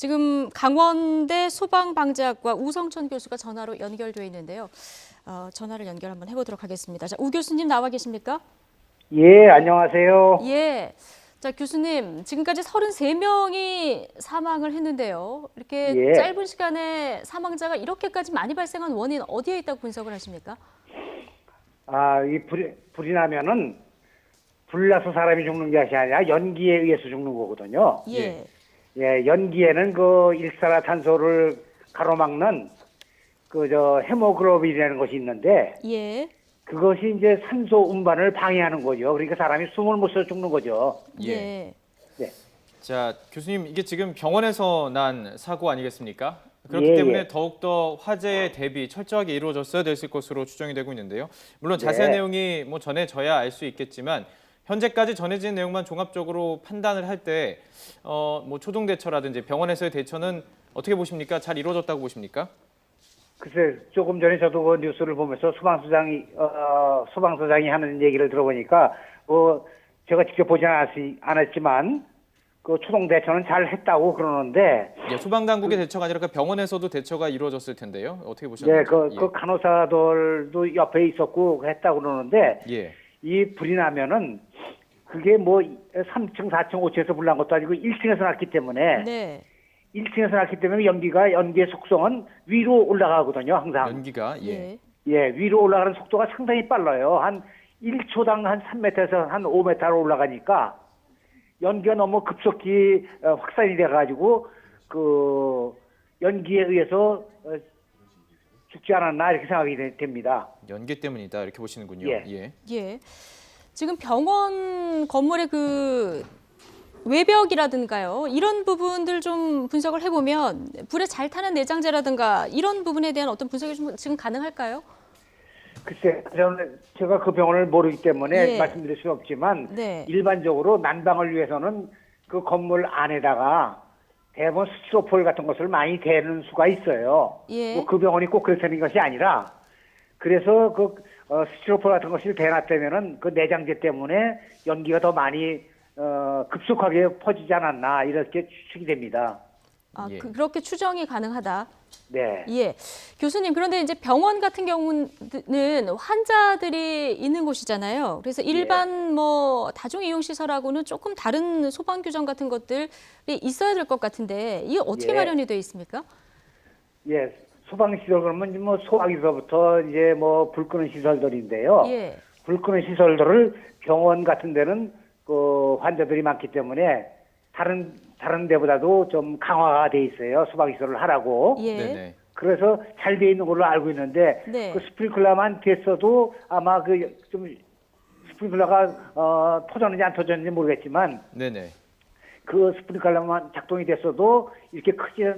지금 강원대 소방방재학과 우성천 교수가 전화로 연결돼 있는데요. 전화를 연결 한번 해보도록 하겠습니다. 자, 우 교수님 나와 계십니까? 예, 안녕하세요. 예. 자, 교수님, 지금까지 33명이 사망을 했는데요. 이렇게 예. 짧은 시간에 사망자가 이렇게까지 많이 발생한 원인 어디에 있다고 분석을 하십니까? 이 불이 나면은 불 나서 사람이 죽는 것이 아니라 연기에 의해서 죽는 거거든요. 예. 예, 연기에는 그 일산화탄소를 가로막는 헤모글로빈이라는 것이 있는데 예. 그것이 이제 산소 운반을 방해하는 거죠. 그러니까 사람이 숨을 못 쉬어 죽는 거죠. 예. 네. 자, 교수님, 이게 지금 병원에서 난 사고 아니겠습니까? 그렇기 예, 때문에 예. 더욱더 화재 대비 철저하게 이루어졌어야 됐을 것으로 추정이 되고 있는데요. 물론 자세한 네. 내용이 전해져야 알 수 있겠지만 현재까지 전해진 내용만 종합적으로 판단을 할 때 초동 대처라든지 병원에서의 대처는 어떻게 보십니까? 잘 이루어졌다고 보십니까? 글쎄, 조금 전에 저도 그 뉴스를 보면서 소방서장이 하는 얘기를 들어보니까, 제가 직접 보지 않았지만, 그 초동 대처는 잘 했다고 그러는데. 예, 소방당국의 대처가 아니라 병원에서도 대처가 이루어졌을 텐데요. 어떻게 보셨나요? 네, 그 간호사들도 옆에 있었고 했다고 그러는데, 예. 이 불이 나면은, 그게 3층, 4층, 5층에서 불난 것도 아니고 1층에서 났기 때문에, 네. 1층에서 났기 때문에 연기의 속성은 위로 올라가거든요, 항상. 연기가 예. 예, 위로 올라가는 속도가 상당히 빨라요. 한 1초당 한 3m에서 한 5m로 올라가니까 연기가 너무 급속히 확산이 돼가지고 그 연기에 의해서 죽지 않았나 이렇게 생각이 됩니다. 연기 때문이다 이렇게 보시는군요. 예. 예. 예. 지금 병원 건물의 그 외벽이라든가요. 이런 부분들 좀 분석을 해보면 불에 잘 타는 내장재라든가 이런 부분에 대한 어떤 분석이 좀 지금 가능할까요? 글쎄, 제가 그 병원을 모르기 때문에 예. 말씀드릴 수 없지만 네. 일반적으로 난방을 위해서는 그 건물 안에다가 대부분 스티로폴 같은 것을 많이 대는 수가 있어요. 예. 그 병원이 꼭 그렇다는 것이 아니라 그래서 스티로폴 같은 것을 대놨다면은 그 내장재 때문에 연기가 더 많이 급속하게 퍼지지 않았나 이렇게 추측이 됩니다. 예. 그렇게 추정이 가능하다. 네. 예. 교수님, 그런데 이제 병원 같은 경우는 환자들이 있는 곳이잖아요. 그래서 일반 다중이용시설하고는 조금 다른 소방 규정 같은 것들이 있어야 될 것 같은데 이게 어떻게 예. 마련이 되어 있습니까? 예. 소방시설 그러면 소화기서부터 이제 불 끄는 시설들인데요. 예. 불 끄는 시설들을 병원 같은 데는 그 환자들이 많기 때문에 다른 데보다도 좀 강화가 돼 있어요. 소방시설을 하라고. 예. 네네. 그래서 잘 돼 있는 걸로 알고 있는데 네. 그 스프링클러만 됐어도 아마 스프링클러가 터졌는지 안 터졌는지 모르겠지만 네네. 그 스프링클러만 작동이 됐어도 이렇게 크게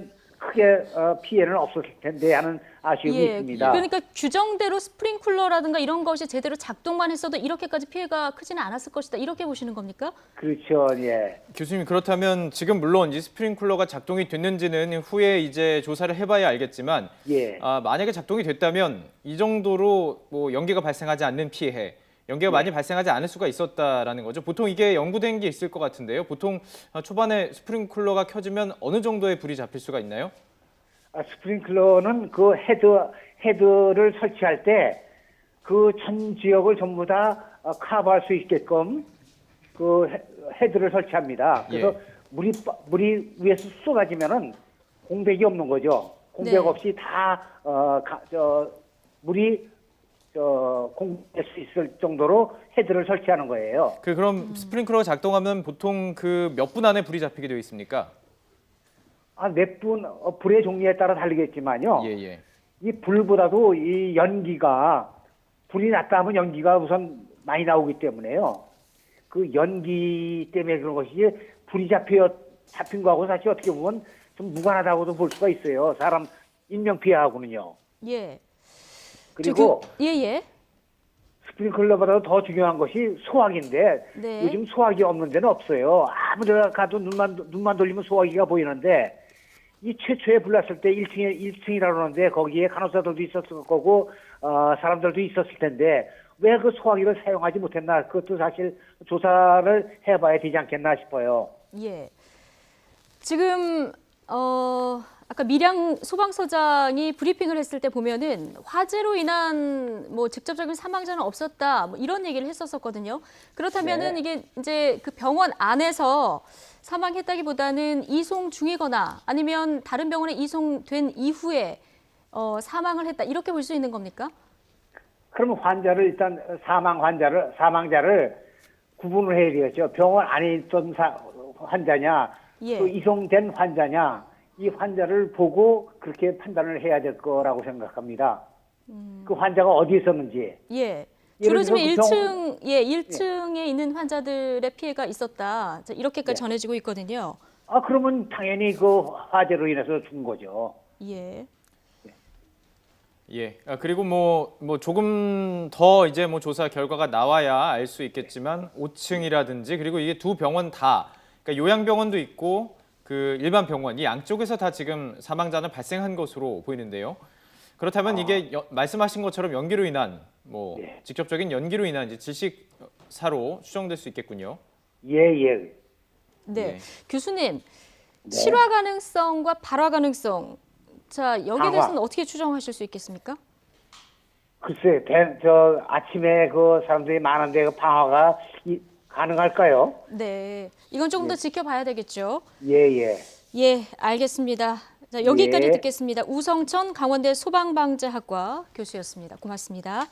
피해는 없었을 텐데 하는 아쉬움이 예. 있습니다. 그러니까 규정대로 스프링쿨러라든가 이런 것이 제대로 작동만 했어도 이렇게까지 피해가 크지는 않았을 것이다. 이렇게 보시는 겁니까? 그렇죠. 예. 교수님, 그렇다면 지금 물론 이 스프링클러가 작동이 됐는지는 후에 이제 조사를 해봐야 알겠지만 예. 만약에 작동이 됐다면 이 정도로 연기가 발생하지 않는 피해, 연기가 많이 발생하지 않을 수가 있었다라는 거죠. 보통 이게 연구된 게 있을 것 같은데요. 보통 초반에 스프링클러가 켜지면 어느 정도의 불이 잡힐 수가 있나요? 스프링클러는 그 헤드를 설치할 때 그 전 지역을 전부 다 커버할 수 있게끔 그 헤드를 설치합니다. 그래서 예. 물이 위에서 쏟아지면은 공백이 없는 거죠. 공백 네. 없이 다 물이 공백될 수 있을 정도로 헤드를 설치하는 거예요. 그럼 스프링클러가 작동하면 보통 그 몇 분 안에 불이 잡히게 되어 있습니까? 몇 분, 불의 종류에 따라 다르겠지만요. 예. 이 불보다도 이 연기가, 불이 났다 하면 연기가 우선 많이 나오기 때문에요. 그 연기 때문에 그런 것이 불이 잡힌 거하고 사실 어떻게 보면 좀 무관하다고도 볼 수가 있어요. 사람 인명피해하고는요. 예. 그리고 예. 스프링클러보다도 더 중요한 것이 소화기인데 네. 요즘 소화기 없는 데는 없어요. 아무 데나 가도 눈만 돌리면 소화기가 보이는데 이 최초에 불났을 때 1층이라고 그러는데 거기에 간호사들도 있었을 거고 사람들도 있었을 텐데 왜 그 소화기를 사용하지 못했나 그것도 사실 조사를 해봐야 되지 않겠나 싶어요. 예. 지금 아까 밀양 소방서장이 브리핑을 했을 때 보면은 화재로 인한 뭐 직접적인 사망자는 없었다, 뭐 이런 얘기를 했었거든요. 그렇다면은 네. 이게 이제 그 병원 안에서 사망했다기보다는 이송 중이거나 아니면 다른 병원에 이송된 이후에 사망을 했다, 이렇게 볼 수 있는 겁니까? 그러면 환자를 일단 사망자를 구분을 해야 되겠죠. 병원 안에 있던 환자냐, 예. 또 이송된 환자냐, 이 환자를 보고 그렇게 판단을 해야 될 거라고 생각합니다. 그 환자가 어디 있었는지. 예. 예를 주로 지금 들어 그 1층, 예, 1층에 있는 환자들의 피해가 있었다, 자, 이렇게까지 네. 전해지고 있거든요. 그러면 당연히 그 화재로 인해서 죽은 거죠. 예. 예. 그리고 뭐 조금 더 이제 뭐 조사 결과가 나와야 알 수 있겠지만 5층이라든지 그리고 이게 두 병원 다, 그러니까 요양병원도 있고 그 일반 병원, 이 양쪽에서 다 지금 사망자는 발생한 것으로 보이는데요. 그렇다면 이게 말씀하신 것처럼 연기로 인한 뭐 예. 직접적인 연기로 인한 이제 질식사로 추정될 수 있겠군요. 예. 네. 네. 교수님, 네. 실화 가능성과 발화 가능성, 자, 여기에 발화. 대해서는 어떻게 추정하실 수 있겠습니까? 글쎄, 아침에 그 사람들이 많은데 그 방화가 가능할까요? 네. 이건 조금 더 지켜봐야 되겠죠. 예. 예, 알겠습니다. 자, 여기까지 예. 듣겠습니다. 우성천 강원대 소방방재학과 교수였습니다. 고맙습니다.